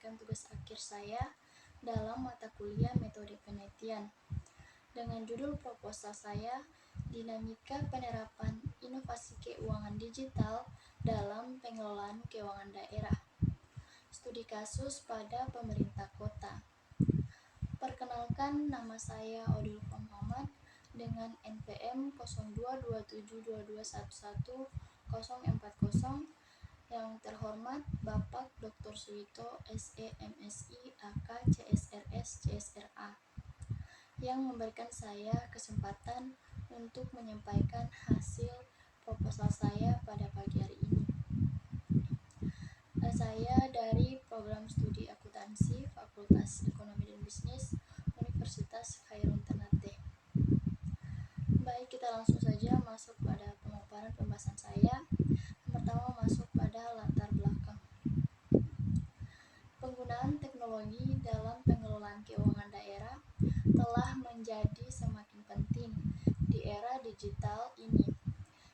menyampaikan tugas akhir saya dalam mata kuliah metode penelitian. Dengan judul proposal saya, Dinamika Penerapan Inovasi Keuangan Digital dalam Pengelolaan Keuangan Daerah. Studi kasus pada pemerintah kota. Perkenalkan, nama saya Odil Muhammad dengan NPM 022722111040. Yang terhormat Bapak Dr. Suwito SE MSI AK CSRS CSRA yang memberikan saya kesempatan untuk menyampaikan hasil proposal saya pada pagi hari ini. Saya dari program studi akuntansi Fakultas Ekonomi dan Bisnis Universitas Khairul Ternate. Baik, kita langsung saja masuk pada pemaparan pembahasan saya. Yang pertama, masuk pada latar belakang. Penggunaan teknologi dalam pengelolaan keuangan daerah telah menjadi semakin penting di era digital ini.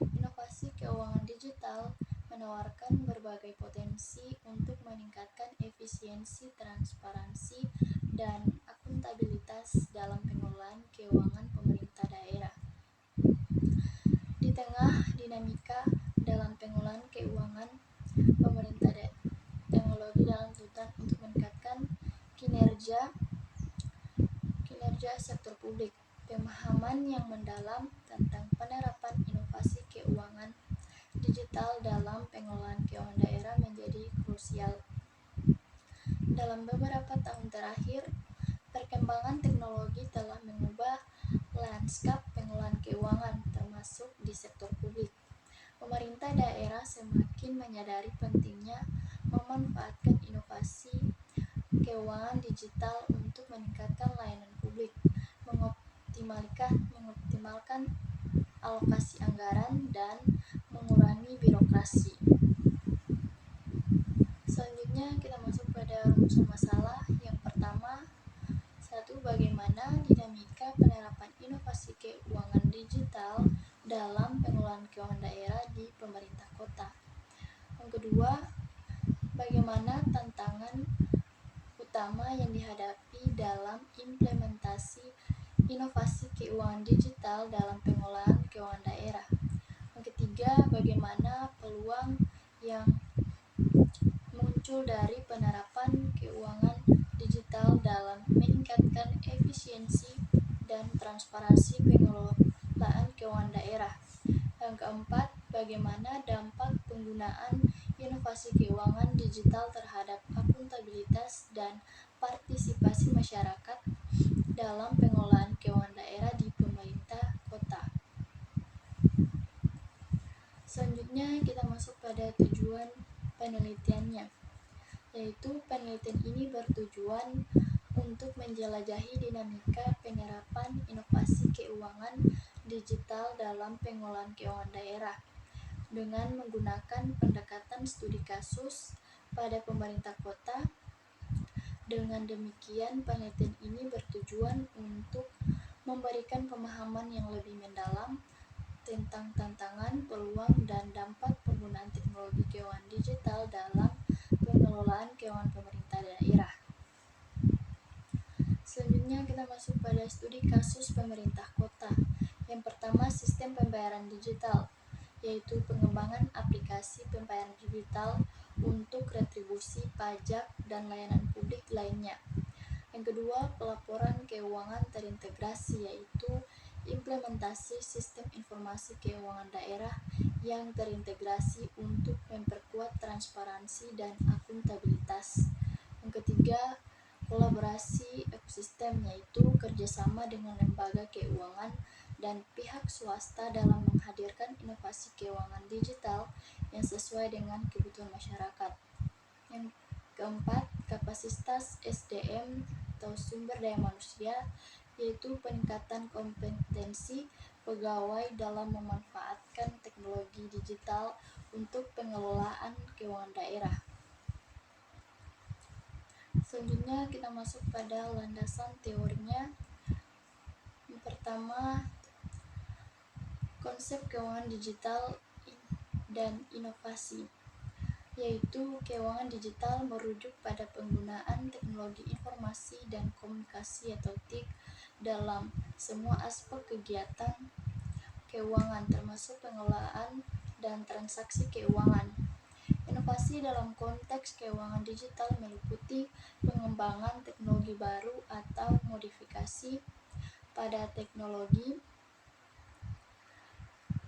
Inovasi keuangan digital menawarkan berbagai potensi untuk meningkatkan efisiensi, transparansi, dan akuntabilitas dalam pengelolaan keuangan pemerintah daerah. Di tengah dinamika dalam pengelolaan keuangan pemerintah daerah, teknologi dalam tuntutan untuk meningkatkan kinerja sektor publik. Pemahaman yang mendalam tentang penerapan inovasi keuangan digital dalam pengelolaan keuangan daerah menjadi krusial. Dalam beberapa tahun terakhir, perkembangan teknologi telah mengubah lanskap pengelolaan keuangan, termasuk di sektor publik. Pemerintah daerah semakin menyadari pentingnya memanfaatkan inovasi keuangan digital untuk meningkatkan layanan publik, mengoptimalkan alokasi anggaran, dan mengurangi birokrasi. Selanjutnya kita masuk pada rumusan masalah. Yang pertama, bagaimana dinamika penerapan inovasi keuangan digital dalam pengelolaan keuangan daerah di pemerintah kota. Yang kedua, bagaimana tantangan utama yang dihadapi dalam implementasi inovasi keuangan digital dalam pengelolaan keuangan daerah. Yang ketiga, bagaimana peluang yang muncul dari penerapan keuangan digital dalam meningkatkan efisiensi dan transparansi pengelolaan keuangan daerah. Yang keempat, bagaimana dampak penggunaan inovasi keuangan digital terhadap akuntabilitas dan partisipasi masyarakat dalam pengelolaan keuangan daerah di pemerintah kota. Selanjutnya kita masuk pada tujuan penelitiannya, yaitu penelitian ini bertujuan untuk menjelajahi dinamika penerapan inovasi keuangan digital dalam pengelolaan keuangan daerah dengan menggunakan pendekatan studi kasus pada pemerintah kota. Dengan demikian, penelitian ini bertujuan untuk memberikan pemahaman yang lebih mendalam tentang tantangan, peluang, dan dampak penggunaan teknologi keuangan digital dalam pengelolaan keuangan pemerintah daerah. Selanjutnya kita masuk pada studi kasus pemerintah kota. Yang pertama, sistem pembayaran digital, yaitu pengembangan aplikasi pembayaran digital untuk retribusi, pajak, dan layanan publik lainnya. Yang kedua, pelaporan keuangan terintegrasi, yaitu implementasi sistem informasi keuangan daerah yang terintegrasi untuk memperkuat transparansi dan akuntabilitas. Yang ketiga, kolaborasi ekosistem, yaitu kerjasama dengan lembaga keuangan dan pihak swasta dalam menghadirkan inovasi keuangan digital yang sesuai dengan kebutuhan masyarakat. Yang keempat, kapasitas SDM atau sumber daya manusia, yaitu peningkatan kompetensi pegawai dalam memanfaatkan teknologi digital untuk pengelolaan keuangan daerah. Selanjutnya kita masuk pada landasan teorinya. Yang pertama, konsep keuangan digital dan inovasi, yaitu keuangan digital merujuk pada penggunaan teknologi informasi dan komunikasi atau TIK dalam semua aspek kegiatan keuangan termasuk pengelolaan dan transaksi keuangan. Inovasi dalam konteks keuangan digital meliputi pengembangan teknologi baru atau modifikasi pada teknologi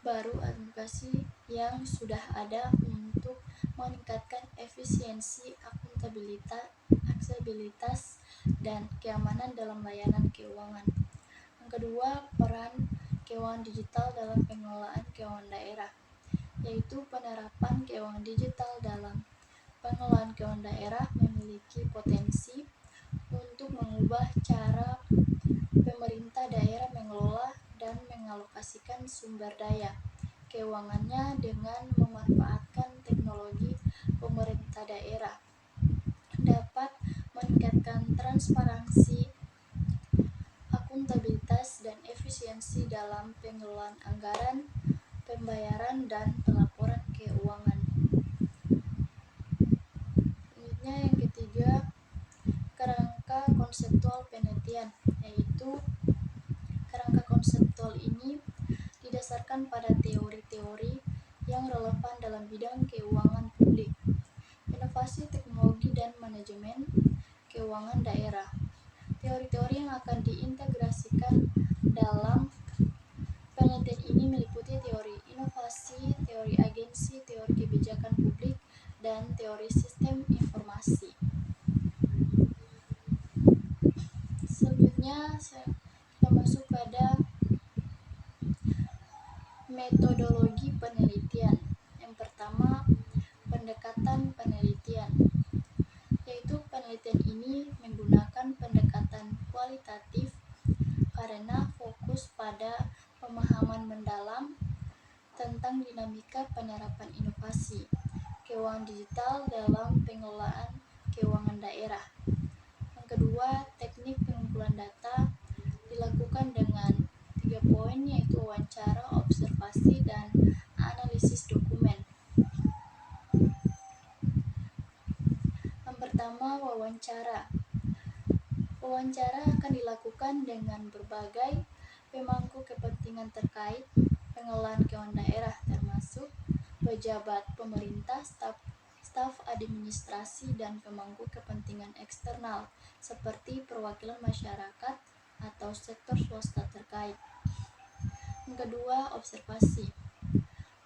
baru aplikasi yang sudah ada untuk meningkatkan efisiensi, aksesibilitas, dan keamanan dalam layanan keuangan. Yang kedua, peran keuangan digital dalam pengelolaan keuangan daerah, yaitu penerapan keuangan digital dalam pengelolaan keuangan daerah memiliki potensi untuk mengubah cara pemerintah daerah mengelola dan mengalokasikan sumber daya keuangannya dengan memanfaatkan teknologi. Pemerintah daerah dapat meningkatkan transparansi, akuntabilitas, dan efisiensi dalam pengelolaan anggaran, pembayaran, dan pelaporan keuangan. Selanjutnya yang ketiga, kerangka konseptual penelitian, yaitu kerangka konseptual ini didasarkan pada teori-teori yang relevan dalam bidang keuangan publik, inovasi teknologi dan manajemen keuangan daerah. Teori-teori yang akan diintegrasikan dalam penelitian ini meliputi teori inovasi, teori agensi, teori kebijakan publik, dan teori sistem informasi. Selanjutnya kita masuk pada metodologi penelitian. Yang pertama, pendekatan penelitian, yaitu penelitian ini menggunakan pendekatan kualitatif karena fokus pada pemahaman mendalam tentang dinamika penerapan inovasi keuangan digital dalam pengelolaan keuangan daerah. Yang kedua, teknik pengumpulan data dilakukan dengan 3 poin, yaitu wawancara, observasi, dan analisis dokumen. Yang pertama, wawancara. Wawancara akan dilakukan dengan berbagai pemangku kepentingan terkait pengelolaan keuangan daerah, termasuk pejabat pemerintah, staf administrasi, dan pemangku kepentingan eksternal seperti perwakilan masyarakat atau sektor swasta terkait. Yang kedua, observasi.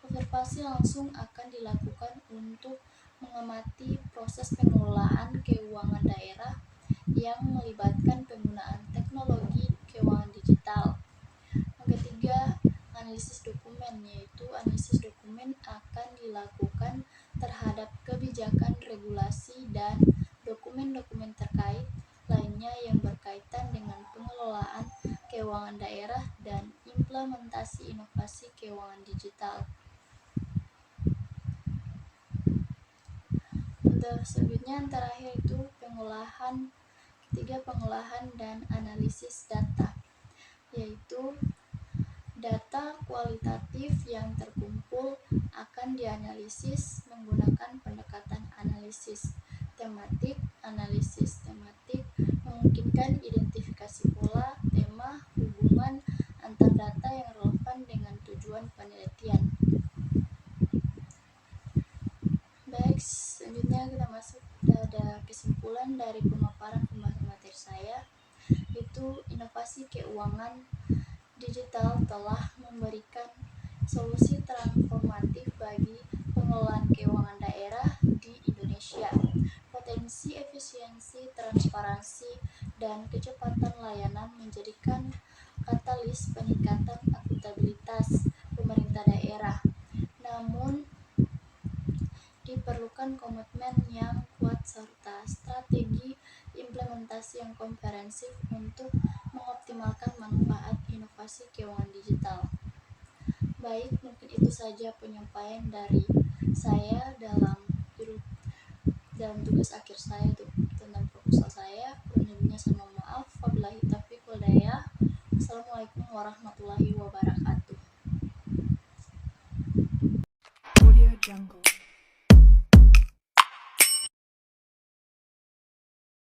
Observasi langsung akan dilakukan untuk mengamati proses pengelolaan keuangan daerah yang melibatkan penggunaan teknologi keuangan digital. Yang ketiga, analisis dokumen, yaitu analisis dokumen akan dilakukan terhadap kebijakan, regulasi, dan dokumen-dokumen terkait lainnya yang berkaitan dengan pengelolaan keuangan daerah dan implementasi inovasi keuangan digital. Selanjutnya yang terakhir itu pengolahan. Ketiga, pengolahan dan analisis data, yaitu data kualitatif yang terkumpul akan dianalisis menggunakan pendekatan analisis tematik. Analisis tematik memungkinkan identifikasi pola, tema, hubungan antar data yang relevan dengan tujuan penelitian. Baik, selanjutnya kita masuk pada kesimpulan dari pemaparan pembahasan materi saya, yaitu inovasi keuangan digital telah memberikan solusi transformatif bagi pengelolaan keuangan daerah di Indonesia. Potensi efisiensi, transparansi, dan kecepatan layanan menjadikan katalis peningkatan akuntabilitas pemerintah daerah. Namun, diperlukan komitmen yang kuat serta strategi implementasi yang komprehensif untuk mengoptimalkan manfaat inovasi keuangan digital. Baik, mungkin itu saja penyampaian dari saya dalam tugas akhir saya untuk